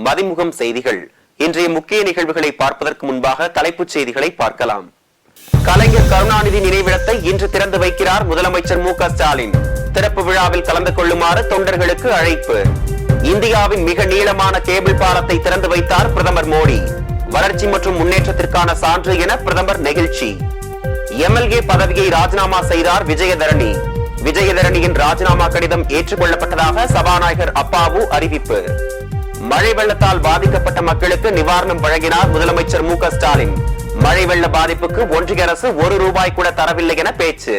மதிமுகம் செய்திகள். இன்றைய முக்கிய நிகழ்வுகளை பார்ப்பதற்கு முன்பாக தலைப்புச் செய்திகளை பார்க்கலாம். கலைஞர் கருணாநிதி நினைவிடத்தை இன்று திறந்து வைக்கிறார் முதலமைச்சர் மு.க.ஸ்டாலின். திறப்பு விழாவில் கலந்து கொள்ளுமாறு தொண்டர்களுக்கு அழைப்பு. இந்தியாவின் மிக நீளமான கேபிள் பாலத்தை திறந்து வைத்தார் பிரதமர் மோடி. வளர்ச்சி மற்றும் முன்னேற்றத்திற்கான சான்று என பிரதமர் நெகிழ்ச்சி. எம்எல்ஏ பதவியை ராஜினாமா செய்தார் விஜயதரணி. விஜயதரணியின் ராஜினாமா கடிதம் ஏற்றுக்கொள்ளப்பட்டதாக சபாநாயகர் அப்பாவு அறிவிப்பு. மழை வெள்ளத்தால் பாதிக்கப்பட்ட மக்களுக்கு நிவாரணம் வழங்கினார் முதலமைச்சர் மு.க.ஸ்டாலின். மழை வெள்ள பாதிப்புக்கு ஒன்றிய அரசு ₹1 கூட தரவில்லை என பேச்சு.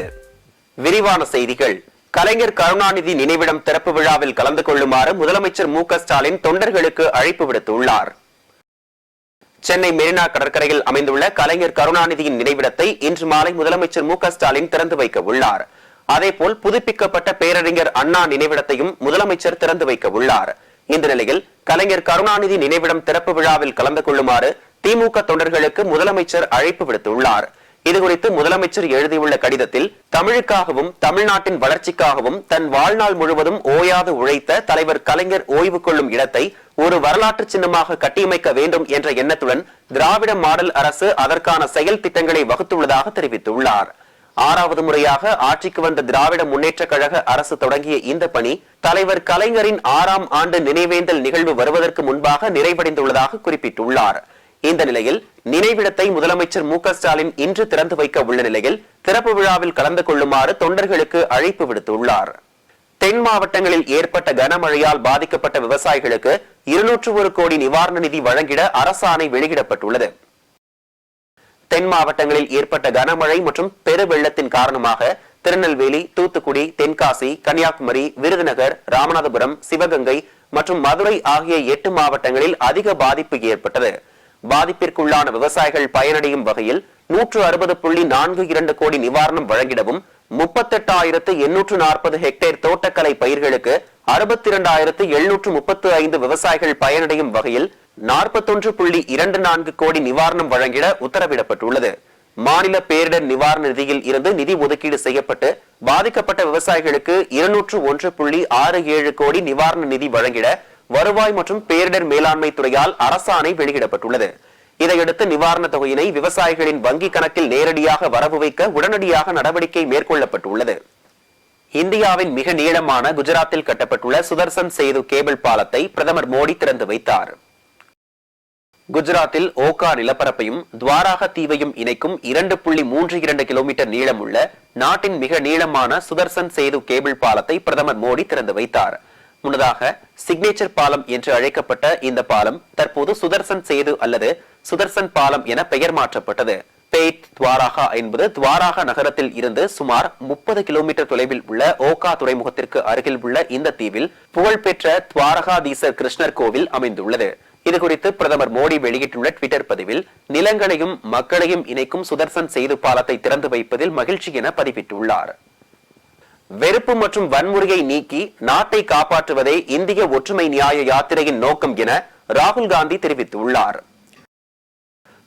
விரிவான செய்திகள். கலைஞர் கருணாநிதி நினைவிடம் திறப்பு விழாவில் கலந்து கொள்ளுமாறு முதலமைச்சர் மு.க.ஸ்டாலின் தொண்டர்களுக்கு அழைப்பு விடுத்துள்ளார். சென்னை மெரினா கடற்கரையில் அமைந்துள்ள கலைஞர் கருணாநிதியின் நினைவிடத்தை இன்று மாலை முதலமைச்சர் மு.க.ஸ்டாலின் திறந்து வைக்க உள்ளார். அதேபோல் புதுப்பிக்கப்பட்ட பேரறிஞர் அண்ணா நினைவிடத்தையும் முதலமைச்சர் திறந்து வைக்க உள்ளார். இந்த நிலையில் கலைஞர் கருணாநிதி நினைவிடம் திறப்பு விழாவில் கலந்து கொள்ளுமாறு திமுக தொண்டர்களுக்கு முதலமைச்சர் அழைப்பு விடுத்துள்ளார். இதுகுறித்து முதலமைச்சர் எழுதியுள்ள கடிதத்தில், தமிழுக்காகவும் தமிழ்நாட்டின் வளர்ச்சிக்காகவும் தன் வாழ்நாள் முழுவதும் ஓயாது உழைத்த தலைவர் கலைஞர் ஓய்வு கொள்ளும் இடத்தை ஒரு வரலாற்று சின்னமாக கட்டியமைக்க வேண்டும் என்ற எண்ணத்துடன் திராவிட மாடல் அரசு அதற்கான செயல் திட்டங்களை வகுத்துள்ளதாக தெரிவித்துள்ளார். 6வது முறையாக ஆட்சிக்கு வந்த திராவிட முன்னேற்ற கழக அரசு தொடங்கிய இந்த பணி தலைவர் கலைஞரின் 6ஆம் ஆண்டு நினைவேந்தல் நிகழ்வு வருவதற்கு முன்பாக நிறைவடைந்துள்ளதாக குறிப்பிட்டுள்ளார். இந்த நிலையில் நினைவிடத்தை முதலமைச்சர் மு.க.ஸ்டாலின் இன்று திறந்து வைக்க உள்ள நிலையில் திறப்பு விழாவில் கலந்து கொள்ளுமாறு தொண்டர்களுக்கு அழைப்பு விடுத்துள்ளார். தென் மாவட்டங்களில் ஏற்பட்ட கனமழையால் பாதிக்கப்பட்ட விவசாயிகளுக்கு 201 கோடி நிவாரண நிதி வழங்கிட அரசாணை வெளியிடப்பட்டுள்ளது. தென் மாவட்டங்களில் ஏற்பட்ட கனமழை மற்றும் பெரு வெள்ளத்தின் காரணமாக திருநெல்வேலி, தூத்துக்குடி, தென்காசி, கன்னியாகுமரி, விருதுநகர், ராமநாதபுரம், சிவகங்கை மற்றும் மதுரை ஆகிய 8 மாவட்டங்களில் அதிக பாதிப்பு ஏற்பட்டது. பாதிப்பிற்குள்ளான விவசாயிகள் பயனடையும் வகையில் 160.42 கோடி நிவாரணம் வழங்கிடவும் 38,840 ஹெக்டேர் தோட்டக்கலை பயிர்களுக்கு 62,735 விவசாயிகள் பயனடையும் வகையில் 41.24 கோடி நிவாரணம் வழங்கிட உத்தரவிடப்பட்டுள்ளது. மாநில பேரிடர் நிவாரண நிதியில் இருந்து நிதி ஒதுக்கீடு செய்யப்பட்டு பாதிக்கப்பட்ட விவசாயிகளுக்கு 201.67 கோடி நிவாரண நிதி வழங்கிட வருவாய் மற்றும் பேரிடர் மேலாண்மை துறையால் அரசாணை வெளியிடப்பட்டுள்ளது. இதையடுத்து நிவாரண தொகையினை விவசாயிகளின் வங்கி கணக்கில் நேரடியாக வரவு வைக்க உடனடியாக நடவடிக்கை மேற்கொள்ளப்பட்டுள்ளது. இந்தியாவின் மிக நீளமான குஜராத்தில் கட்டப்பட்டுள்ள சுதர்சன் சேது கேபிள் பாலத்தை பிரதமர் மோடி திறந்து வைத்தார். குஜராத்தில் ஓகா நிலப்பரப்பையும் துவாராக தீவையும் இணைக்கும் 2.32 கிலோமீட்டர் நீளமுள்ள நாட்டின் மிக நீளமான சுதர்சன் சேது கேபிள் பாலத்தை பிரதமர் மோடி திறந்து வைத்தார். முன்னதாக சிக்னேச்சர் பாலம் என்று அழைக்கப்பட்ட இந்த பாலம் தற்போது சுதர்சன் சேது அல்லது சுதர்சன் பாலம் என பெயர் மாற்றப்பட்டது. பேட் துவாராகா என்பது துவாராகா நகரத்தில் இருந்து சுமார் 30 கிலோமீட்டர் தொலைவில் உள்ள ஓகா துறைமுகத்திற்கு அருகில் உள்ள இந்த தீவில் புகழ்பெற்ற துவாரகாதீசர் கிருஷ்ணர் கோவில் அமைந்துள்ளது. இதுகுறித்து பிரதமர் மோடி வெளியிட்டுள்ள ட்விட்டர் பதிவில், நிலங்களையும் மக்களையும் இணைக்கும் சுதர்சன் சேது பாலத்தை திறந்து வைப்பதில் மகிழ்ச்சி என பதிவிட்டுள்ளார். வெறுப்பு மற்றும் வன்முறையை நீக்கி நாட்டை காப்பாற்றுவதே இந்திய ஒற்றுமை நியாய யாத்திரையின் நோக்கம் என ராகுல் காந்தி தெரிவித்துள்ளார்.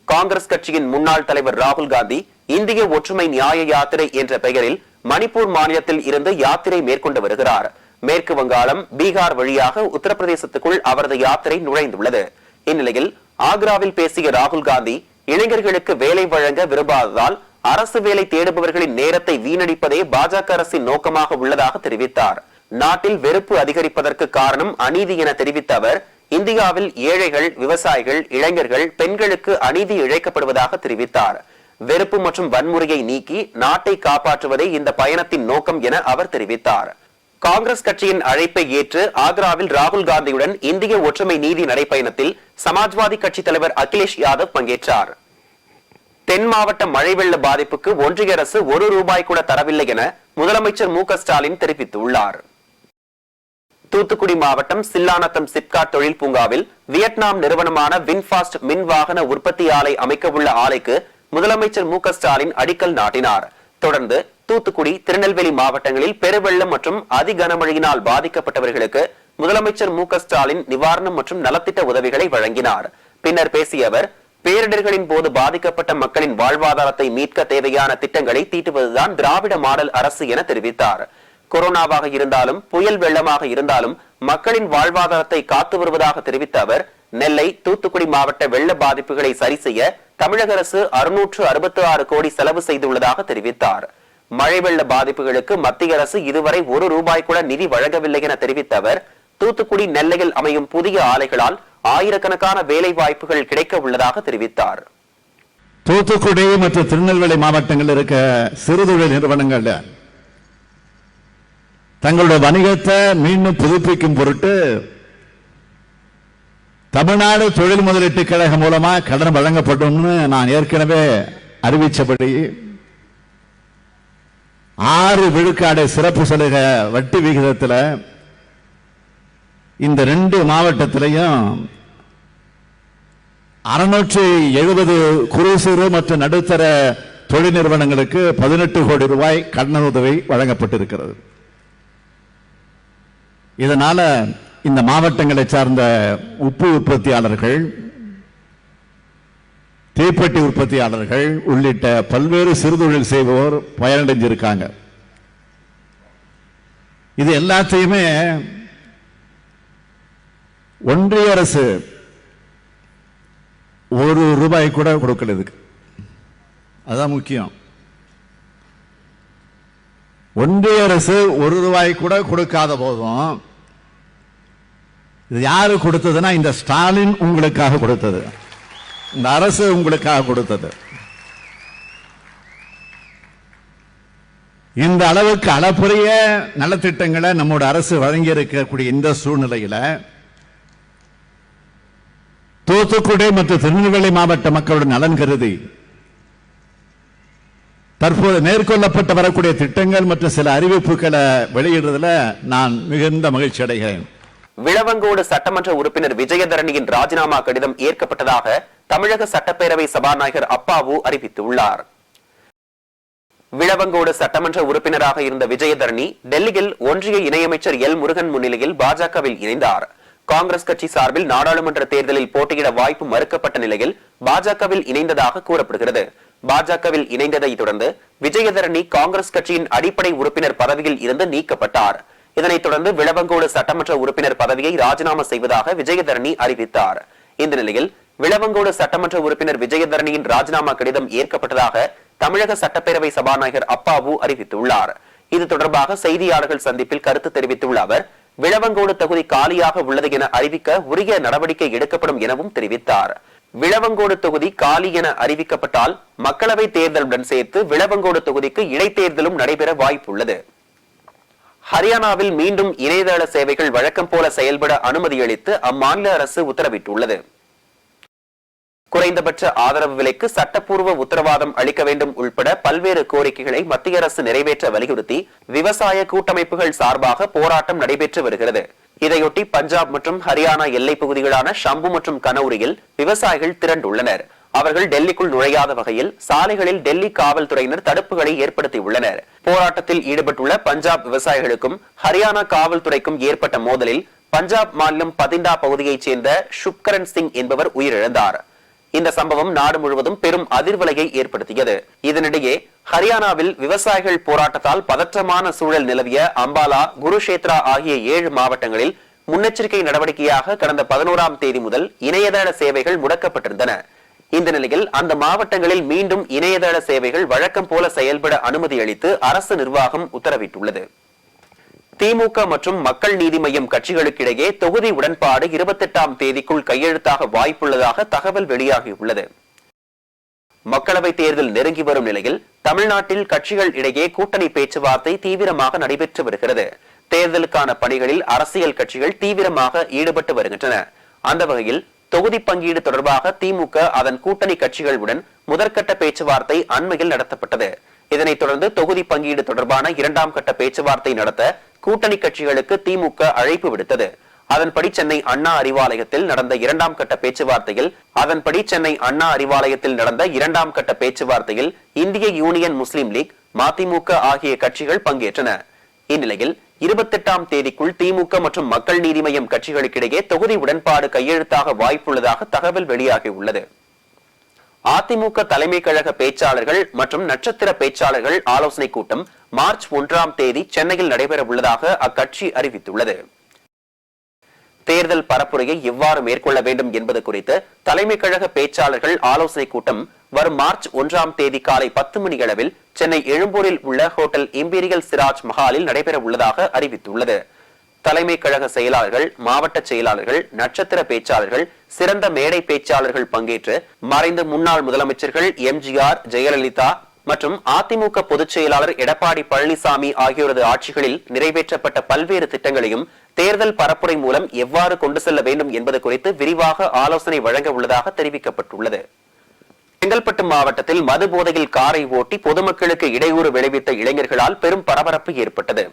காங்கிரஸ் கட்சியின் முன்னாள் தலைவர் ராகுல் காந்தி இந்திய ஒற்றுமை நியாய யாத்திரை என்ற பெயரில் மணிப்பூர் மாநிலத்தில் இருந்து யாத்திரை மேற்கொண்டு வருகிறார். மேற்கு வங்காளம், பீகார் வழியாக உத்தரப்பிரதேசத்துக்குள் அவரது யாத்திரை நுழைந்துள்ளது. இந்நிலையில் ஆக்ராவில் பேசிய ராகுல் காந்தி, இளைஞர்களுக்கு வேலை வழங்க விரும்பாததால் அரசு வேலை தேடுபவர்களின் நேரத்தை வீணடிப்பதே பாஜக அரசின் நோக்கமாக உள்ளதாக தெரிவித்தார். நாட்டில் வெறுப்பு அதிகரிப்பதற்கு காரணம் அநீதி என தெரிவித்த அவர், இந்தியாவில் ஏழைகள், விவசாயிகள், இளைஞர்கள், பெண்களுக்கு அநீதி இழைக்கப்படுவதாக தெரிவித்தார். வெறுப்பு மற்றும் வன்முறையை நீக்கி நாட்டை காப்பாற்றுவதே இந்த பயணத்தின் நோக்கம் என அவர் தெரிவித்தார். காங்கிரஸ் கட்சியின் அழைப்பை ஏற்று ஆக்ராவில் ராகுல் காந்தியுடன் இந்திய ஒற்றுமை நீதி நடைப்பயணத்தில் சமாஜ்வாதி கட்சி தலைவர் அகிலேஷ் யாதவ் பங்கேற்றார். தென் மாவட்ட மழை வெள்ள பாதிப்புக்கு ஒன்றிய அரசு ₹1 கூட தரவில்லை என முதலமைச்சர் மு.க.ஸ்டாலின் தெரிவித்துள்ளார். தூத்துக்குடி மாவட்டம் சில்லாநத்தம் சிப்காட் தொழில் பூங்காவில் வியட்நாம் நிறுவனமான வின்பாஸ்ட் மின் வாகன உற்பத்தி ஆலை அமைக்க உள்ள ஆலைக்கு முதலமைச்சர் மு.க.ஸ்டாலின் அடிக்கல் நாட்டினார். தொடர்ந்து தூத்துக்குடி, திருநெல்வேலி மாவட்டங்களில் பெருவெள்ளம் மற்றும் அதி கனமழையினால் பாதிக்கப்பட்டவர்களுக்கு முதலமைச்சர் மு.க.ஸ்டாலின் நிவாரணம் மற்றும் நலத்திட்ட உதவிகளை வழங்கினார். பின்னர் பேசிய அவர், பேரிடர்களின் போது பாதிக்கப்பட்ட மக்களின் வாழ்வாதாரத்தை மீட்க தேவையான திட்டங்களை தீட்டுவதுதான் திராவிட மாடல் அரசு என தெரிவித்தார். கொரோனாவாக இருந்தாலும் புயல் வெள்ளமாக இருந்தாலும் மக்களின் வாழ்வாதாரத்தை காத்து வருவதாக தெரிவித்த அவர், நெல்லை, தூத்துக்குடி மாவட்ட வெள்ள பாதிப்புகளை சரி செய்ய தமிழக அரசு 666 கோடி செலவு செய்துள்ளதாக தெரிவித்தார். மழை வெள்ள பாதிப்புகளுக்கு மத்திய அரசு இதுவரை ₹1 கூட நிதி வழங்கவில்லை என தெரிவித்த அவர், தூத்துக்குடி, நெல்லையில் அமையும் புதிய ஆலைகளால் ஆயிரக்கணக்கான வேலை வாய்ப்புகள் கிடைக்க உள்ளதாக தெரிவித்தார். தூத்துக்குடி மற்றும் திருநெல்வேலி மாவட்டங்களில் இருக்க சிறுதொழில் நிறுவனங்கள் தங்களுடைய வணிகத்தை மீண்டும் புதுப்பிக்கும் பொருட்டு தமிழ்நாடு தொழில் முதலீட்டு கழகம் மூலமா கடன் வழங்கப்படும் நான் ஏற்கனவே அறிவிச்சபடி 6 விழுக்காடு சிறப்பு சலுகை வட்டி விகிதத்தில் இந்த 2 மாவட்டத்திலையும் 670 குறு சிறு மற்றும் நடுத்தர தொழில் நிறுவனங்களுக்கு ₹18 கோடி கடனுதவி வழங்கப்பட்டிருக்கிறது. இதனால இந்த மாவட்டங்களை சார்ந்த உப்பு உற்பத்தியாளர்கள், தீப்பெட்டி உற்பத்தியாளர்கள் உள்ளிட்ட பல்வேறு சிறுதொழில் செய்வோர் பயனடைஞ்சிருக்காங்க. இது எல்லாத்தையுமே ஒன்றிய அரசு ₹1 கூட கொடுக்கல. இதுக்கு அதான் முக்கியம். ஒன்றிய அரசு ₹1 கூட கொடுக்காத போதும் இது யாரு கொடுத்ததுன்னா இந்த ஸ்டாலின் உங்களுக்காக கொடுத்தது, இந்த அரசு உங்களுக்காக கொடுத்தது. இந்த அளவுக்கு அளப்பரிய நலத்திட்டங்களை நம்முடைய அரசு வழங்கி இருக்கக்கூடிய இந்த சூழ்நிலையில தூத்துக்குடி மற்றும் திருநெல்வேலி மாவட்ட மக்களுடைய நலன் கருதி தற்போது மேற்கொள்ளப்பட்டு வரக்கூடிய திட்டங்கள் மற்றும் சில அறிவிப்புகளை வெளியிடுறதுல நான் மிகுந்த மகிழ்ச்சி அடைகிறேன். விளவங்கோடு சட்டமன்ற உறுப்பினர் விஜயதரணியின் ராஜினாமா கடிதம் ஏற்கப்பட்டதாக தமிழக சட்டப்பேரவை சபாநாயகர் அப்பாவு அறிவித்துள்ளார். விளவங்கோடு சட்டமன்ற உறுப்பினராக இருந்த விஜயதரணி டெல்லியில் ஒன்றிய இணையமைச்சர் எல் முருகன் முன்னிலையில் பாஜகவில் இணைந்தார். காங்கிரஸ் கட்சி சார்பில் நாடாளுமன்ற தேர்தலில் போட்டியிட வாய்ப்பு மறுக்கப்பட்ட நிலையில் பாஜகவில் இணைந்ததாக கூறப்படுகிறது. பாஜகவில் இணைந்ததை தொடர்ந்து விஜயதரணி காங்கிரஸ் கட்சியின் அடிப்படை உறுப்பினர் பதவியில் இருந்து நீக்கப்பட்டார். இதனைத் தொடர்ந்து விளவங்கோடு சட்டமன்ற உறுப்பினர் பதவியை ராஜினாமா செய்வதாக விஜயதரணி அறிவித்தார். இந்த நிலையில் விளவங்கோடு சட்டமன்ற உறுப்பினர் விஜயதரணியின் ராஜினாமா கடிதம் ஏற்கப்பட்டதாக தமிழக சட்டப்பேரவை சபாநாயகர் அப்பாவு அறிவித்துள்ளார். இது தொடர்பாக செய்தியாளர்கள் சந்திப்பில் கருத்து தெரிவித்துள்ள அவர், விளவங்கோடு தொகுதி காலியாக உள்ளது என அறிவிக்க உரிய நடவடிக்கை எடுக்கப்படும் எனவும் தெரிவித்தார். விளவங்கோடு தொகுதி காலி என அறிவிக்கப்பட்டால் மக்களவை தேர்தலுடன் சேர்த்து விளவங்கோடு தொகுதிக்கு இடைத்தேர்தலும் நடைபெற வாய்ப்புள்ளது. ஹரியானாவில் மீண்டும் இணையதள சேவைகள் வழக்கம் போல செயல்பட அனுமதி அளித்து அம்மாநில அரசு உத்தரவிட்டுள்ளது. குறைந்தபட்ச ஆதரவு விலைக்கு சட்டப்பூர்வ உத்தரவாதம் அளிக்க வேண்டும் உள்பட பல்வேறு கோரிக்கைகளை மத்திய அரசு நிறைவேற்ற வலியுறுத்தி விவசாய கூட்டமைப்புகள் சார்பாக போராட்டம் நடைபெற்று வருகிறது. இதையொட்டி பஞ்சாப் மற்றும் ஹரியானா எல்லைப் பகுதிகளான ஷம்பு மற்றும் கனௌரியில் விவசாயிகள் திரண்டுள்ளனர். அவர்கள் டெல்லிக்குள் நுழையாத வகையில் சாலைகளில் டெல்லி காவல்துறையினர் தடுப்புகளை ஏற்படுத்தியுள்ளனர். போராட்டத்தில் ஈடுபட்டுள்ள பஞ்சாப் விவசாயிகளுக்கும் ஹரியானா காவல்துறைக்கும் ஏற்பட்ட மோதலில் பஞ்சாப் மாநிலம் பதிண்டா பகுதியைச் சேர்ந்த சுப்கரன் சிங் என்பவர் உயிரிழந்தார். இந்த சம்பவம் நாடு முழுவதும் பெரும் அதிர்வலையை ஏற்படுத்தியது. இதனிடையே ஹரியானாவில் விவசாயிகள் போராட்டத்தால் பதற்றமான சூழல் நிலவிய அம்பாலா, குருஷேத்ரா ஆகிய 7 மாவட்டங்களில் முன்னெச்சரிக்கை நடவடிக்கையாக கடந்த 11ஆம் தேதி முதல் இணையதள சேவைகள் முடக்கப்பட்டிருந்தன. இந்த நிலையில் அந்த மாவட்டங்களில் மீண்டும் இணையதள சேவைகள் வழக்கம் போல செயல்பட அனுமதி அளித்து அரசு நிர்வாகம் உத்தரவிட்டுள்ளது. திமுக மற்றும் மக்கள் நீதி மய்யம் கட்சிகளுக்கிடையே தொகுதி உடன்பாடு 28ஆம் தேதிக்குள் கையெழுத்தாக வாய்ப்புள்ளதாக தகவல் வெளியாகியுள்ளது. மக்களவை தேர்தல் நெருங்கி வரும் நிலையில் தமிழ்நாட்டில் கட்சிகள் இடையே கூட்டணி பேச்சுவார்த்தை தீவிரமாக நடைபெற்று வருகிறது. தேர்தலுக்கான பணிகளில் அரசியல் கட்சிகள் தீவிரமாக ஈடுபட்டு வருகின்றன. அந்த வகையில் தொகுதி பங்கீடு தொடர்பாக திமுக அதன் கூட்டணி கட்சிகளுடன் முதற்கட்ட பேச்சுவார்த்தை அண்மையில் நடத்தப்பட்டது. இதனைத் தொடர்ந்து தொகுதி பங்கீடு தொடர்பான 2ஆம் கட்ட பேச்சுவார்த்தை நடத்த கூட்டணி கட்சிகளுக்கு திமுக அழைப்பு விடுத்தது. அதன்படி சென்னை அண்ணா அறிவாலயத்தில் நடந்த 2ஆம் கட்ட பேச்சுவார்த்தையில் இந்திய யூனியன் முஸ்லீம் லீக், மதிமுக ஆகிய கட்சிகள் பங்கேற்றன. இந்நிலையில் 28ஆம் தேதிக்குள் திமுக மற்றும் மக்கள் நீதி மய்யம் கட்சிகளுக்கிடையே தொகுதி உடன்பாடு கையெழுத்தாக வாய்ப்புள்ளதாக தகவல் வெளியாகியுள்ளது. அதிமுக தலைமை கழக பேச்சாளர்கள் மற்றும் நட்சத்திர பேச்சாளர்கள் ஆலோசனை கூட்டம் மார்ச் 1ஆம் தேதி சென்னையில் நடைபெற உள்ளதாக அக்கட்சி அறிவித்துள்ளது. தேர்தல் பரப்புரையை எவ்வாறு மேற்கொள்ள வேண்டும் என்பது குறித்து தலைமை கழக பேச்சாளர்கள் ஆலோசனைக் கூட்டம் வரும் மார்ச் 1ஆம் தேதி காலை 10 மணி அளவில் சென்னை எழும்பூரில் உள்ள ஹோட்டல் இம்பீரியல் சிராஜ் மஹாலில் நடைபெற உள்ளதாக அறிவித்துள்ளது. தலைமை கழக செயலாளர்கள், மாவட்ட செயலாளர்கள், நட்சத்திர பேச்சாளர்கள், சிறந்த மேடை பேச்சாளர்கள் பங்கேற்று மறைந்த முன்னாள் முதலமைச்சர்கள் எம்ஜிஆர், ஜெயலலிதா மற்றும் அதிமுக பொதுச் செயலாளர் எடப்பாடி பழனிசாமி ஆகியோரது ஆட்சிகளில் நிறைவேற்றப்பட்ட பல்வேறு திட்டங்களையும் தேர்தல் பரப்புரை மூலம் எவ்வாறு கொண்டு செல்ல வேண்டும் என்பது குறித்து விரிவாக ஆலோசனை வழங்க உள்ளதாக தெரிவிக்கப்பட்டுள்ளது. செங்கல்பட்டு மாவட்டத்தில் மது போதையில் காரை ஓட்டி பொதுமக்களுக்கு இடையூறு விளைவித்த இளைஞர்களால் பெரும் பரபரப்பு ஏற்பட்டது.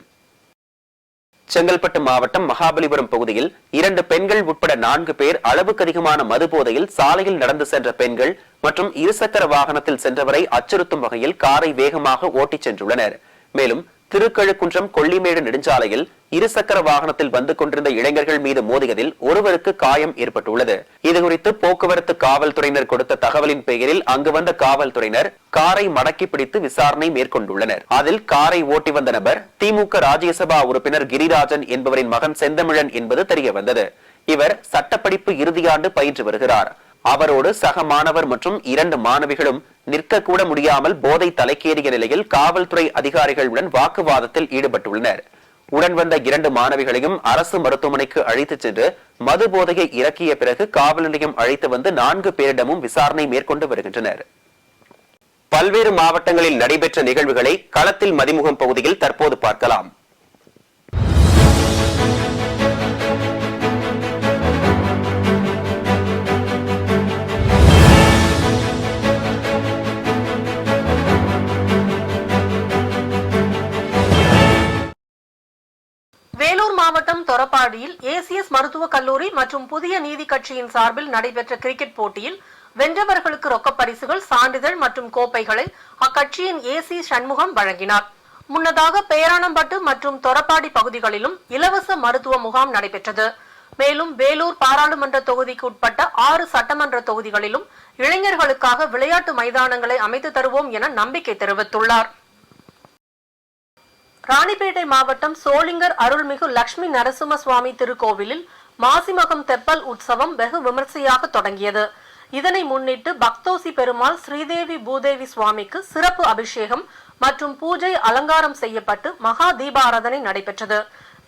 செங்கல்பட்டு மாவட்டம் மகாபலிபுரம் பகுதியில் 2 பெண்கள் உட்பட 4 பேர் அளவுக்கு அதிகமான மது போதையில் சாலையில் நடந்து சென்ற பெண்கள் மற்றும் இருசக்கர வாகனத்தில் சென்றவரை அச்சுறுத்தும் வகையில் காரை வேகமாக ஓட்டிச் சென்றுள்ளனர். மேலும் திருக்கழுக்குன்றம் கொல்லிமேடு நெடுஞ்சாலையில் இருசக்கர வாகனத்தில் வந்து கொண்டிருந்த இளைஞர்கள் மீது மோதியதில் ஒருவருக்கு காயம் ஏற்பட்டுள்ளது. இதுகுறித்து போக்குவரத்து காவல்துறையினர் கொடுத்த தகவலின் பெயரில் அங்கு வந்த காவல்துறையினர் காரை மடக்கி பிடித்து விசாரணை மேற்கொண்டுள்ளனர். அதில் காரை ஓட்டி வந்த நபர் திமுக ராஜ்யசபா உறுப்பினர் கிரிராஜன் என்பவரின் மகன் செந்தமிழன் என்பது தெரியவந்தது. இவர் சட்டப்படிப்பு இறுதியாண்டு பயின்று வருகிறார். அவரோடு சக மாணவர் மற்றும் 2 மாணவிகளும் நிற்க கூட முடியாமல் போதை தலைக்கேறிய நிலையில் காவல்துறை அதிகாரிகளுடன் வாக்குவாதத்தில் ஈடுபட்டுள்ளனர். உடன் வந்த 2 மாணவிகளையும் அரசு மருத்துவமனைக்கு அழைத்துச் சென்று மது போதையை இறக்கிய பிறகு காவல் நிலையம் அழைத்து வந்து 4 பேரிடமும் விசாரணை மேற்கொண்டு வருகின்றனர். பல்வேறு மாவட்டங்களில் நடைபெற்ற நிகழ்வுகளை களத்தில் மதிமுகம் பகுதியில் தற்போது பார்க்கலாம். வேலூர் மாவட்டம் தொரப்பாடியில் ஏசிஎஸ் மருத்துவக் கல்லூரி மற்றும் புதிய நீதி கட்சியின் சார்பில் நடைபெற்ற கிரிக்கெட் போட்டியில் வென்றவர்களுக்கு ரொக்கப் பரிசுகள், சான்றிதழ் மற்றும் கோப்பைகளை அக்கட்சியின் ஏசி சண்முகம் வழங்கினார். முன்னதாக பேரானம்பட்டு மற்றும் தொரப்பாடி பகுதிகளிலும் இலவச மருத்துவ முகாம் நடைபெற்றது. மேலும் வேலூர் பாராளுமன்ற தொகுதிக்கு உட்பட்ட 6 சட்டமன்ற தொகுதிகளிலும் இளைஞர்களுக்காக விளையாட்டு மைதானங்களை அமைத்து தருவோம் என நம்பிக்கை தெரிவித்துள்ளார். ராணிப்பேட்டை மாவட்டம் சோளிங்கர் அருள்மிகு லட்சுமி நரசிம்ம சுவாமி திருக்கோவிலில் மாசிமகம் தெப்பல் உற்சவம் வெகு விமர்சையாக தொடங்கியது. இதனை முன்னிட்டு பக்தோசி பெருமாள் ஸ்ரீதேவி பூதேவி சுவாமிக்கு சிறப்பு அபிஷேகம் மற்றும் பூஜை அலங்காரம் செய்யப்பட்டு மகா தீபாராதனை நடைபெற்றது.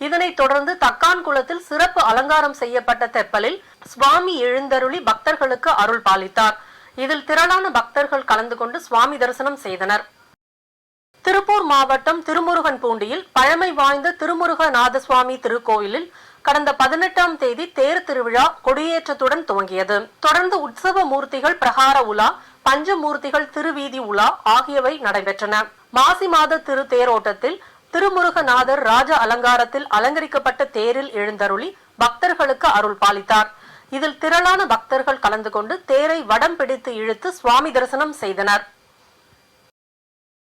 இதனைத் தொடர்ந்து தக்கான்குளத்தில் சிறப்பு அலங்காரம் செய்யப்பட்ட தெப்பலில் சுவாமி எழுந்தருளி பக்தர்களுக்கு அருள் பாலித்தார். இதில் திரளான பக்தர்கள் கலந்து கொண்டு சுவாமி தரிசனம் செய்தனர். திருப்பூர் மாவட்டம் திருமுருகன்பூண்டியில் பழமை வாய்ந்த திருமுருகநாத சுவாமி திருக்கோயிலில் கடந்த 18ஆம் தேதி தேர் திருவிழா கொடியேற்றத்துடன் துவங்கியது. தொடர்ந்து உற்சவ மூர்த்திகள் பிரகார உலா, பஞ்சமூர்த்திகள் திருவீதி உலா ஆகியவை நடைபெற்றன. மாசி மாத திரு தேரோட்டத்தில் திருமுருகநாதர் ராஜ அலங்காரத்தில் அலங்கரிக்கப்பட்ட தேரில் எழுந்தருளி பக்தர்களுக்கு அருள் பாலித்தார். இதில் திரளான பக்தர்கள் கலந்து கொண்டு தேரை வடம் பிடித்து இழுத்து சுவாமி தரிசனம் செய்தனர்.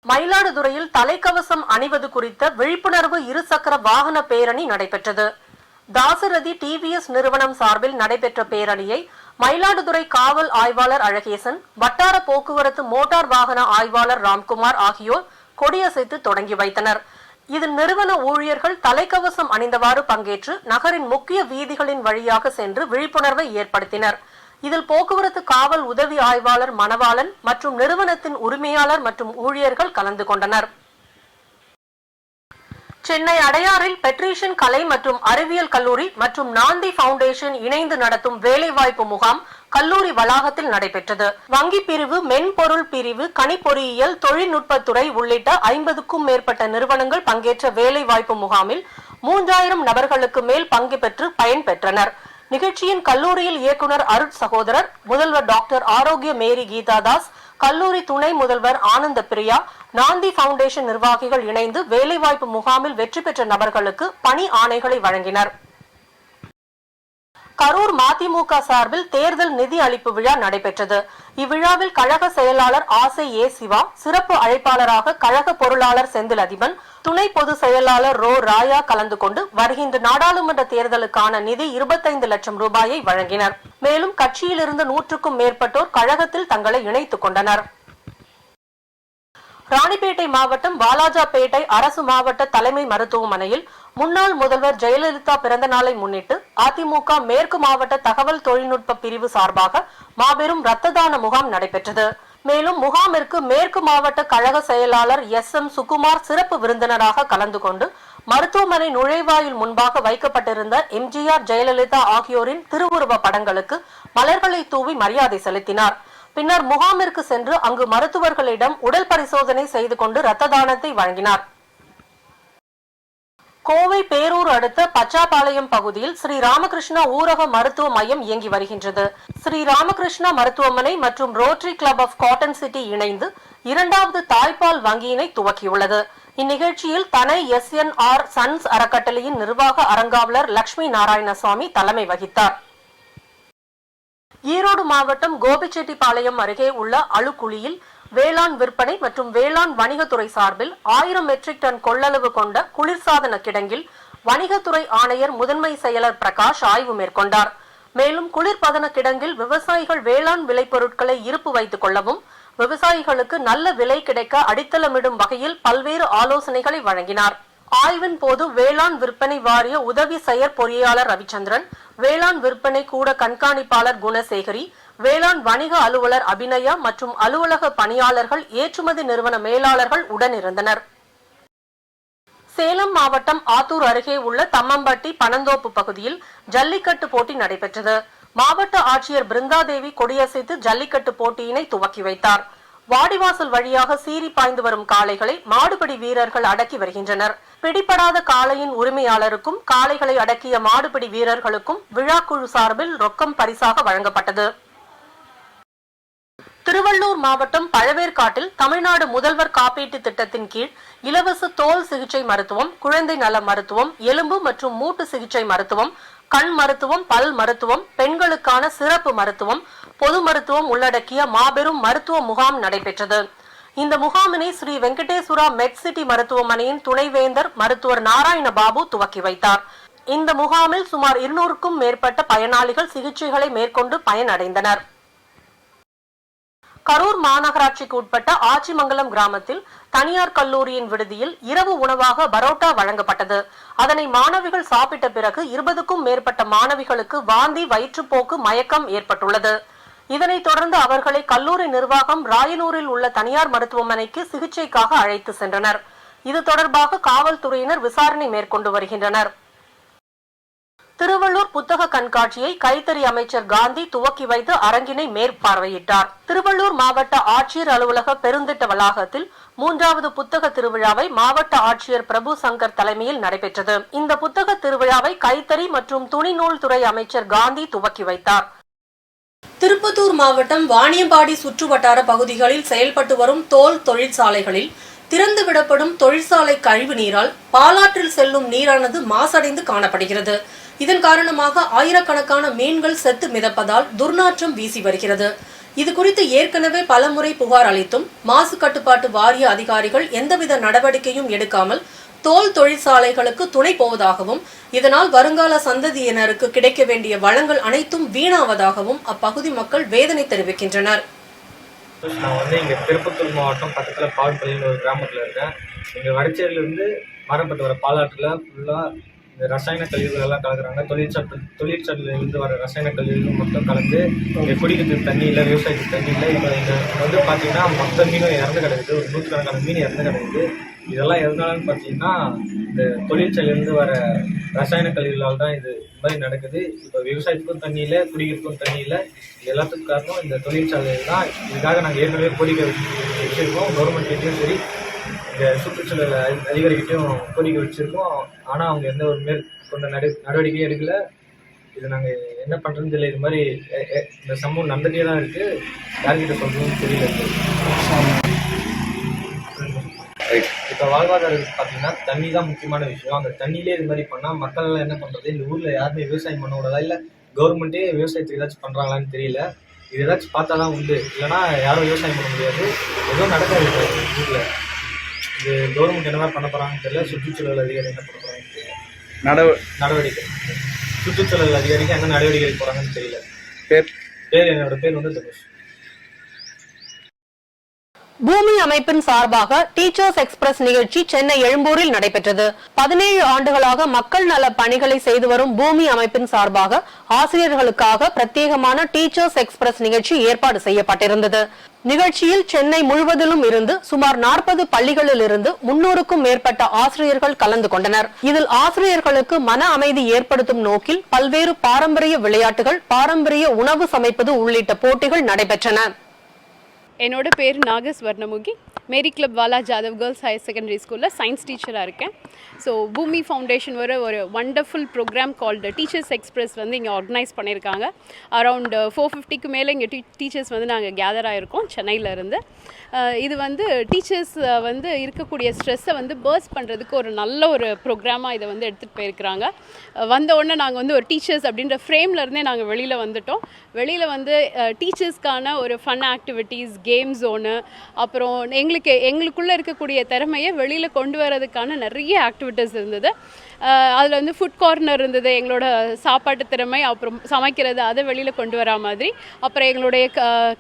மயிலாடுதுறையில் தலைக்கவசம் அணிவது குறித்த விழிப்புணர்வு இருசக்கர வாகன பேரணி நடைபெற்றது. தாசரதி டிவிஎஸ் நிறுவனம் சார்பில் நடைபெற்ற பேரணியை மயிலாடுதுறை காவல் ஆய்வாளர் அழகேசன், வட்டார போக்குவரத்து மோட்டார் வாகன ஆய்வாளர் ராம்குமார் ஆகியோர் கொடியசைத்து தொடங்கி வைத்தனர். இதில் நிறுவன ஊழியர்கள் தலைக்கவசம் அணிந்தவாறு பங்கேற்று நகரின் முக்கிய வீதிகளின் வழியாக சென்று விழிப்புணர்வை ஏற்படுத்தினர். இதில் போக்குவரத்து காவல் உதவி ஆய்வாளர் மணவாளன் மற்றும் நிறுவனத்தின் உரிமையாளர் மற்றும் ஊழியர்கள் கலந்து கொண்டனர். சென்னை அடையாறில் பெட்ரீஷன் கலை மற்றும் அறிவியல் கல்லூரி மற்றும் நாந்தி பவுண்டேஷன் இணைந்து நடத்தும் வேலைவாய்ப்பு முகாம் கல்லூரி வளாகத்தில் நடைபெற்றது. வங்கி பிரிவு, மென்பொருள் பிரிவு, கணிப்பொறியியல், தொழில்நுட்பத்துறை உள்ளிட்ட 50க்கும் மேற்பட்ட நிறுவனங்கள் பங்கேற்ற வேலைவாய்ப்பு முகாமில் 3000 நபர்களுக்கு மேல் பங்கு பெற்று பயன்பெற்றனர். நிகழ்ச்சியின் கல்லூரியில் இயக்குனர் அருட் சகோதரர், முதல்வர் டாக்டர் ஆரோக்கிய மேரி கீதாதாஸ், கல்லூரி துணை முதல்வர் ஆனந்த பிரியா, நாந்தி பவுண்டேஷன் நிர்வாகிகள் இணைந்து வேலைவாய்ப்பு முகாமில் வெற்றி பெற்ற நபர்களுக்கு பணி ஆணைகளை வழங்கினர். கரூர் மதிமுக சார்பில் தேர்தல் நிதி அளிப்பு விழா நடைபெற்றது. இவ்விழாவில் கழக செயலாளர் ஆசை ஏ சிவா, சிறப்பு அழைப்பாளராக கழக பொருளாளர் செந்தில் அதிபன், துணை பொதுச் செயலாளர் ரோ ராயா கலந்து கொண்டு வருகின்ற நாடாளுமன்ற தேர்தலுக்கான நிதி 25 லட்சம் ரூபாயை வழங்கினர். மேலும் கட்சியிலிருந்து 100க்கும் மேற்பட்டோர் கழகத்தில் தங்களை இணைத்துக் கொண்டனர். ராணிப்பேட்டை மாவட்டம் வாலாஜாபேட்டை அரசு மாவட்ட தலைமை மருத்துவமனையில் முன்னாள் முதல்வர் ஜெயலலிதா பிறந்த நாளை முன்னிட்டு அதிமுக மேற்கு மாவட்ட தகவல் தொழில்நுட்ப பிரிவு சார்பாக மாபெரும் இரத்த தான முகாம் நடைபெற்றது. மேலும் முகாமிற்கு மேற்கு மாவட்ட கழக செயலாளர் SM சுகுமார் சிறப்பு விருந்தினராக கலந்து கொண்டு மருத்துவமனை நுழைவாயில் முன்பாக வைக்கப்பட்டிருந்த MGR ஜெயலலிதா ஆகியோரின் திருவுருவ படங்களுக்கு மலர்களை தூவி மரியாதை செலுத்தினார். பின்னர் முகாமிற்கு சென்று அங்கு மருத்துவர்களிடம் உடல் பரிசோதனை செய்து கொண்டு இரத்த தானத்தை வழங்கினார். கோவை பேரூர் அடுத்த பச்சாபாளையம் பகுதியில் ஸ்ரீ ராமகிருஷ்ணா ஊரக மருத்துவ மையம் இயங்கி வருகின்றது. ஸ்ரீ ராமகிருஷ்ணா மருத்துவமனை மற்றும் rotary club of cotton city இணைந்து இரண்டாவது தாய்ப்பால் வங்கியினை துவக்கியுள்ளது. இந்நிகழ்ச்சியில் தனை SNR சன்ஸ் அறக்கட்டளையின் நிர்வாக அறங்காவலர் லட்சுமி நாராயணசுவாமி தலைமை வகித்தார். ஈரோடு மாவட்டம் கோபிச்செட்டிப்பாளையம் அருகே உள்ள அழுக்குழியில் வேளாண் விற்பனை மற்றும் வேளாண் வணிகத்துறை சார்பில் 1000 மெட்ரிக் டன் கொள்ளளவு கொண்ட குளிர்சாதன கிடங்கில் வணிகத்துறை ஆணையர் முதன்மை செயலர் பிரகாஷ் ஆய்வு மேற்கொண்டார். மேலும் குளிர்பதன கிடங்கில் விவசாயிகள் வேளாண் விளைபொருட்களை இருப்பு வைத்துக் கொள்ளவும் விவசாயிகளுக்கு நல்ல விலை கிடைக்க அடித்தளமிடும் வகையில் பல்வேறு ஆலோசனைகளை வழங்கினார். ஆய்வின் போது வேளாண் விற்பனை வாரிய உதவி செயற்பொறியாளர் ரவிச்சந்திரன், வேளாண் விற்பனை கூட கண்காணிப்பாளர் குணசேகரி, வேளாண் வணிக அலுவலர் அபிநயா மற்றும் அலுவலக பணியாளர்கள், ஏற்றுமதி நிறுவன மேலாளர்கள் உடனிருந்தனர். சேலம் மாவட்டம் ஆத்தூர் அருகே உள்ள தம்மம்பட்டி பனந்தோப்பு பகுதியில் ஜல்லிக்கட்டு போட்டி நடைபெற்றது. மாவட்ட ஆட்சியர் பிருந்தாதேவி கொடியசைத்து ஜல்லிக்கட்டு போட்டியினை துவக்கி வைத்தார். வாடிவாசல் வழியாக சீறி பாய்ந்து வரும் காளைகளை மாடுபிடி வீரர்கள் அடக்கி வருகின்றனர். பிடிபடாத காளையின் உரிமையாளருக்கும் காளைகளை அடக்கிய மாடுபிடி வீரர்களுக்கும் விழாக்குழு சார்பில் ரொக்கம் பரிசாக வழங்கப்பட்டது. திருவள்ளூர் மாவட்டம் பழவேற்காட்டில் தமிழ்நாடு முதல்வர் காப்பீட்டு திட்டத்தின் கீழ் இலவச தோல் சிகிச்சை மருத்துவம், குழந்தை நல மருத்துவம், எலும்பு மற்றும் மூட்டு சிகிச்சை மருத்துவம், கண் மருத்துவம், பல் மருத்துவம், பெண்களுக்கான சிறப்பு மருத்துவம், பொது மருத்துவம் உள்ளடக்கிய மாபெரும் மருத்துவ முகாம் நடைபெற்றது. இந்த முகாமினை ஸ்ரீ வெங்கடேஸ்வரா மெட்சிட்டி மருத்துவமனையின் துணைவேந்தர் மருத்துவர் நாராயணபாபு துவக்கி வைத்தார். இந்த முகாமில் சுமார் 200க்கும் மேற்பட்ட பயனாளிகள் சிகிச்சைகளை மேற்கொண்டு பயனடைந்தனர். கரூர் மாநகராட்சிக்கு உட்பட்ட ஆச்சிமங்கலம் கிராமத்தில் தனியார் கல்லூரியின் விடுதியில் இரவு உணவாக பரோட்டா வழங்கப்பட்டது. அதனை மாணவிகள் சாப்பிட்ட பிறகு 20க்கும் மேற்பட்ட மாணவிகளுக்கு வாந்தி, வயிற்றுப்போக்கு, மயக்கம் ஏற்பட்டுள்ளது. இதனைத் தொடர்ந்து அவர்களை கல்லூரி நிர்வாகம் ராயனூரில் உள்ள தனியார் மருத்துவமனைக்கு சிகிச்சைக்காக அழைத்து சென்றனர். இது தொடர்பாக காவல்துறையினர் விசாரணை மேற்கொண்டு வருகின்றனர். திருவள்ளூர் புத்தக கண்காட்சியை கைத்தறி அமைச்சர் காந்தி துவக்கி வைத்து அரங்கினை மேற்பார்வையிட்டார். திருவள்ளூர் மாவட்ட ஆட்சியர் அலுவலக பெருந்திட்ட வளாகத்தில் 3வது புத்தக திருவிழாவை மாவட்ட ஆட்சியர் பிரபு சங்கர் தலைமையில் நடைபெற்றது. இந்த புத்தக திருவிழாவை கைத்தறி மற்றும் துணிநூல் துறை அமைச்சர் காந்தி துவக்கி வைத்தார். திருப்பத்தூர் மாவட்டம் வாணியம்பாடி சுற்றுவட்டார பகுதிகளில் செயல்பட்டு வரும் தோல் தொழிற்சாலைகளில் திறந்து விடப்படும் தொழிற்சாலை கழிவு நீரால் பாலாற்றில் செல்லும் நீரானது மாசடைந்து காணப்படுகிறது. இதன் காரணமாக ஆயிரக்கணக்கான மீன்கள் செத்து மிதப்பதால் துர்நாற்றம் வீசி வருகிறது. இது குறித்து ஏற்கனவே பலமுறை புகார் அளித்தும் மாசு கட்டுப்பாட்டு வாரிய அதிகாரிகள் எந்தவித நடவடிக்கையும் எடுக்காமல் தோல் தொழிற்சாலைகளுக்கு துணை போவதாகவும் இதனால் வருங்கால சந்ததியினருக்கு கிடைக்க வேண்டிய வளங்கள் அனைத்தும் வீணாவதாகவும் அப்பகுதி மக்கள் வேதனை தெரிவிக்கின்றனர். நான் இங்கே திருப்பத்தூர் மாவட்டம் பக்கத்தில் பால்பள்ளின்னு ஒரு கிராமத்தில் இருக்கேன். இங்கே வடச்சேரியிலிருந்து வரப்பட்டு வர பாலாற்றில் ஃபுல்லாக இந்த ரசாயன கழிவுகள் எல்லாம் கலக்குறாங்க. தொழிற்சாலையிலிருந்து வர ரசாயன கழிவுகள் மொத்தம் கலந்து இங்கே குடிக்கிறதுக்கு தண்ணி இல்லை, விவசாயத்துக்கு தண்ணி இல்லை. இப்போ இங்கே வந்து பார்த்தீங்கன்னா மொத்த மீனும் இறந்து கிடக்குது. ஒரு 100கணக்கான மீன் இறந்து கிடக்குது. இதெல்லாம் எதனாலன்னு பார்த்தீங்கன்னா இந்த தொழிற்சாலையிலேருந்து வர ரசாயன கழிவுகளால் தான் இது மாதிரி நடக்குது. இப்போ விவசாயத்துக்கும் தண்ணி இல்லை, குடிக்கிறதுக்கும் தண்ணி இல்லை. இது எல்லாத்துக்கும் காரணம் இந்த தொழிற்சாலைகள் தான். இதுக்காக நாங்கள் ஏற்கனவே கோரிக்கை வச்சுருக்கோம். கவர்மெண்ட்கிட்டையும் சரி, இந்த சுற்றுச்சூழல் அதிகாரிகிட்டையும் கோரிக்கை வச்சுருக்கோம். ஆனால் அவங்க எந்த ஒரு மேற்கொண்ட நடவடிக்கையும் எடுக்கலை. இது நாங்கள் என்ன பண்ணுறதுன்னு தெரியல. இது மாதிரி இந்த சம்பவம் நடந்துகிட்டே தான் இருக்குது. யார்கிட்ட சொல்லணும்னு தெரியல. இப்போ வாழ்வாதாரத்துக்கு பார்த்தீங்கன்னா தண்ணி தான் முக்கியமான விஷயம். அந்த தண்ணியிலே இது மாதிரி பண்ணால் மக்கள் எல்லாம் என்ன பண்ணுறது? இந்த ஊரில் யாருமே விவசாயம் பண்ண விடாதா, இல்லை கவர்மெண்ட்டே விவசாயத்துக்கு ஏதாச்சும் பண்ணுறாங்களான்னு தெரியல. இது ஏதாச்சும் பார்த்தா தான் உண்டு, இல்லைனா யாரும் விவசாயம் பண்ண முடியாது. எதுவும் நடக்காது ஊரில். இது கவர்மெண்ட் என்னதான் பண்ண போகிறாங்கன்னு தெரியல. சுற்றுச்சூழல் அதிகாரி என்ன பண்ண போகிறாங்கன்னு தெரியல. நடவடிக்கை சுற்றுச்சூழல் அதிகாரிக்கு என்ன நடவடிக்கை போகிறாங்கன்னு தெரியல. என்னோட பேர் வந்து தனுஷ். பூமி அமைப்பின் சார்பாக டீச்சர்ஸ் எக்ஸ்பிரஸ் நிகழ்ச்சி சென்னை எழும்பூரில் நடைபெற்றது. 17 ஆண்டுகளாக மக்கள் நல பணிகளை செய்து வரும் பூமி அமைப்பின் சார்பாக ஆசிரியர்களுக்காக பிரத்யேகமான டீச்சர்ஸ் எக்ஸ்பிரஸ் நிகழ்ச்சி ஏற்பாடு செய்யப்பட்டிருந்தது. நிகழ்ச்சியில் சென்னை முழுவதிலும் இருந்து சுமார் 40 பள்ளிகளில் இருந்து 300க்கும் மேற்பட்ட ஆசிரியர்கள் கலந்து கொண்டனர். இதில் ஆசிரியர்களுக்கு மன அமைதி ஏற்படுத்தும் நோக்கில் பல்வேறு பாரம்பரிய விளையாட்டுகள், பாரம்பரிய உணவு சமைப்பது உள்ளிட்ட போட்டிகள் நடைபெற்றன. என்னோட பேர் Nagaswarnamukhi. Mary Clubwala Jadhav girls higher secondary ஸ்கூலில் சயின்ஸ் டீச்சராக இருக்கேன். ஸோ பூமி ஃபவுண்டேஷன் ஒரு wonderful programme called teachers express வந்து இங்கே ஆர்கனைஸ் பண்ணியிருக்காங்க. அரவுண்ட் 450க்கு மேலே இங்கே டீச்சர்ஸ் வந்து நாங்கள் கேதர் ஆகிருக்கோம் சென்னையிலேருந்து. இது வந்து டீச்சர்ஸ் வந்து இருக்கக்கூடிய ஸ்ட்ரெஸ்ஸை வந்து பர்ஸ்ட் பண்ணுறதுக்கு ஒரு நல்ல ஒரு ப்ரோக்ராமாக இதை வந்து எடுத்துகிட்டு போயிருக்கிறாங்க. வந்த உடனே நாங்கள் வந்து ஒரு டீச்சர்ஸ் அப்படின்ற ஃப்ரேம்லேருந்தே நாங்கள் வெளியில் வந்துட்டோம். வெளியில் வந்து டீச்சர்ஸ்க்கான ஒரு ஃபன் ஆக்டிவிட்டீஸ், கேம் ஜோனு, அப்புறம் எங்களுக்குள்ளே இருக்கக்கூடிய திறமையை வெளியில் கொண்டு வரதுக்கான நிறைய ஆக்டிவிட்டீஸ் இருந்தது. அதில் வந்து ஃபுட் கார்னர் இருந்தது, எங்களோட சாப்பாட்டு திறமை, அப்புறம் சமைக்கிறது அதை வெளியில் கொண்டு வரா மாதிரி. அப்புறம் எங்களுடைய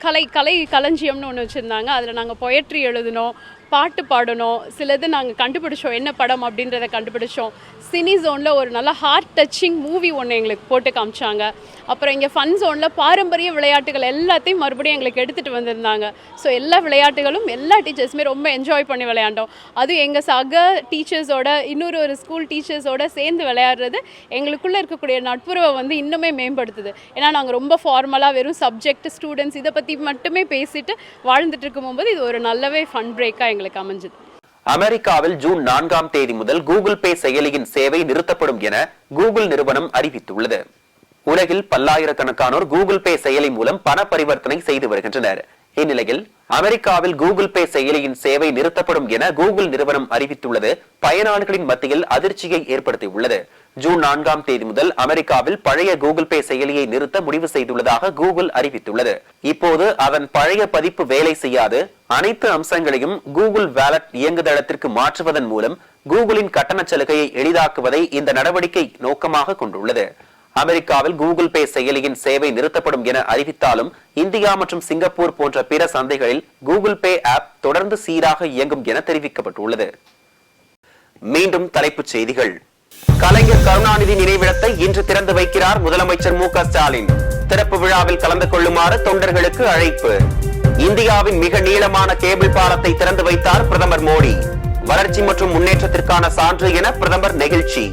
கலை களஞ்சியம்னு ஒன்று வச்சுருந்தாங்க. அதில் நாங்கள் பொயட்ரி எழுதினோம், பாட்டு பாடணும், சிலது நாங்கள் கண்டுபிடிச்சோம் என்ன படம் அப்படின்றத கண்டுபிடிச்சோம். சினி ஜோனில் ஒரு நல்ல ஹார்ட் டச்சிங் மூவி ஒன்று எங்களுக்கு போட்டு காமிச்சாங்க. அப்புறம் இங்கே ஃபன் ஜோனில் பாரம்பரிய விளையாட்டுகள் எல்லாத்தையும் மறுபடியும் எங்களுக்கு எடுத்துகிட்டு வந்திருந்தாங்க. ஸோ எல்லா விளையாட்டுகளும் எல்லா டீச்சர்ஸுமே ரொம்ப என்ஜாய் பண்ணி விளையாண்டோம். அதுவும் எங்கள் சக டீச்சர்ஸோட ஒரு ஸ்கூல் டீச்சர்ஸோட சேர்ந்து விளையாடுறது எங்களுக்குள்ளே இருக்கக்கூடிய நட்புறவை வந்து இன்னுமே மேம்படுத்துது. ஏன்னா நாங்கள் ரொம்ப ஃபார்மலாக வெறும் சப்ஜெக்ட், ஸ்டூடெண்ட்ஸ் இதை பற்றி மட்டுமே பேசிட்டு வாழ்ந்துட்டு இருக்கும்போது இது ஒரு நல்லவே ஃபன் பிரேக்காக எங்களுக்கு அமைஞ்சுது. அமெரிக்காவில் ஜூன் 4ஆம் தேதி முதல் கூகுள் பே செயலியின் சேவை நிறுத்தப்படும் என கூகுள் நிறுவனம் அறிவித்துள்ளது. உலகில் பல்லாயிரக்கணக்கானோர் கூகுள் பே செயலி மூலம் பண பரிவர்த்தனை செய்து வருகின்றனர். இந்நிலையில் அமெரிக்காவில் கூகுள் பே செயலியின் சேவை நிறுத்தப்படும் என கூகுள் நிறுவனம் அறிவித்துள்ளது பயனாளிகளின் மத்தியில் அதிர்ச்சியை ஏற்படுத்தியுள்ளது. ஜூன் 4ஆம் தேதி முதல் அமெரிக்காவில் பழைய கூகுள் பே செயலியை நிறுத்த முடிவு செய்துள்ளதாக கூகுள் அறிவித்துள்ளது. இப்போது அதன் பழைய பதிப்பு வேலை செய்யாது. அனைத்து அம்சங்களையும் கூகுள் வாலெட் இயங்குதளத்திற்கு மாற்றுவதன் மூலம் கூகுளின் கட்டண சலுகையை எளிதாக்குவதை இந்த நடவடிக்கை நோக்கமாக கொண்டுள்ளது. அமெரிக்காவில் கூகுள் பே செயலியின் சேவை நிறுத்தப்படும் என அறிவித்தாலும் இந்தியா மற்றும் சிங்கப்பூர் போன்ற பிற சந்தைகளில் கூகுள் பே ஆப் தொடர்ந்து சீராக இயங்கும் என தெரிவிக்கப்பட்டுள்ளது. மீண்டும் தலைப்புச் செய்திகள். கலைஞர் கருணாநிதி நினைவிடத்தை இன்று திறந்து வைக்கிறார் முதலமைச்சர் மு.க.ஸ்டாலின். திறப்பு விழாவில் கலந்து கொள்ளுமாறு தொண்டர்களுக்கு அழைப்பு. இந்தியாவின் மிக நீளமான கேபிள் பாலத்தை திறந்து வைத்தார் பிரதமர் மோடி. வளர்ச்சி மற்றும் முன்னேற்றத்திற்கான சான்று என பிரதமர் நெகிழ்ச்சி.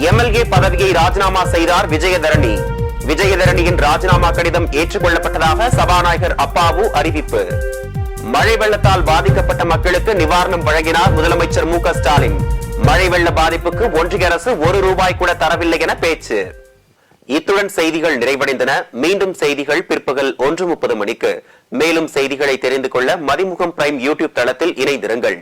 எம்எல்ஏ பதவியை ராஜினாமா செய்தார் விஜயதரணி. விஜயதரணியின் ராஜினாமா கடிதம் ஏற்றுக்கொள்ளப்பட்டதாக சபாநாயகர் அப்பாவு அறிவிப்பு. மழை வெள்ளத்தால் பாதிக்கப்பட்ட மக்களுக்கு நிவாரணம் வழங்கினார் முதலமைச்சர் மு.க.ஸ்டாலின். மழை வெள்ள பாதிப்புக்கு ஒன்றிய அரசு ₹1 கூட தரவில்லை என பேச்சு. இத்துடன் செய்திகள் நிறைவடைந்தன. மீண்டும் செய்திகள் பிற்பகல் 1:30 மணிக்கு. மேலும் செய்திகளை தெரிந்து கொள்ள மதிமுகம் பிரைம் யூடியூப் தளத்தில் இணைந்திருங்கள்.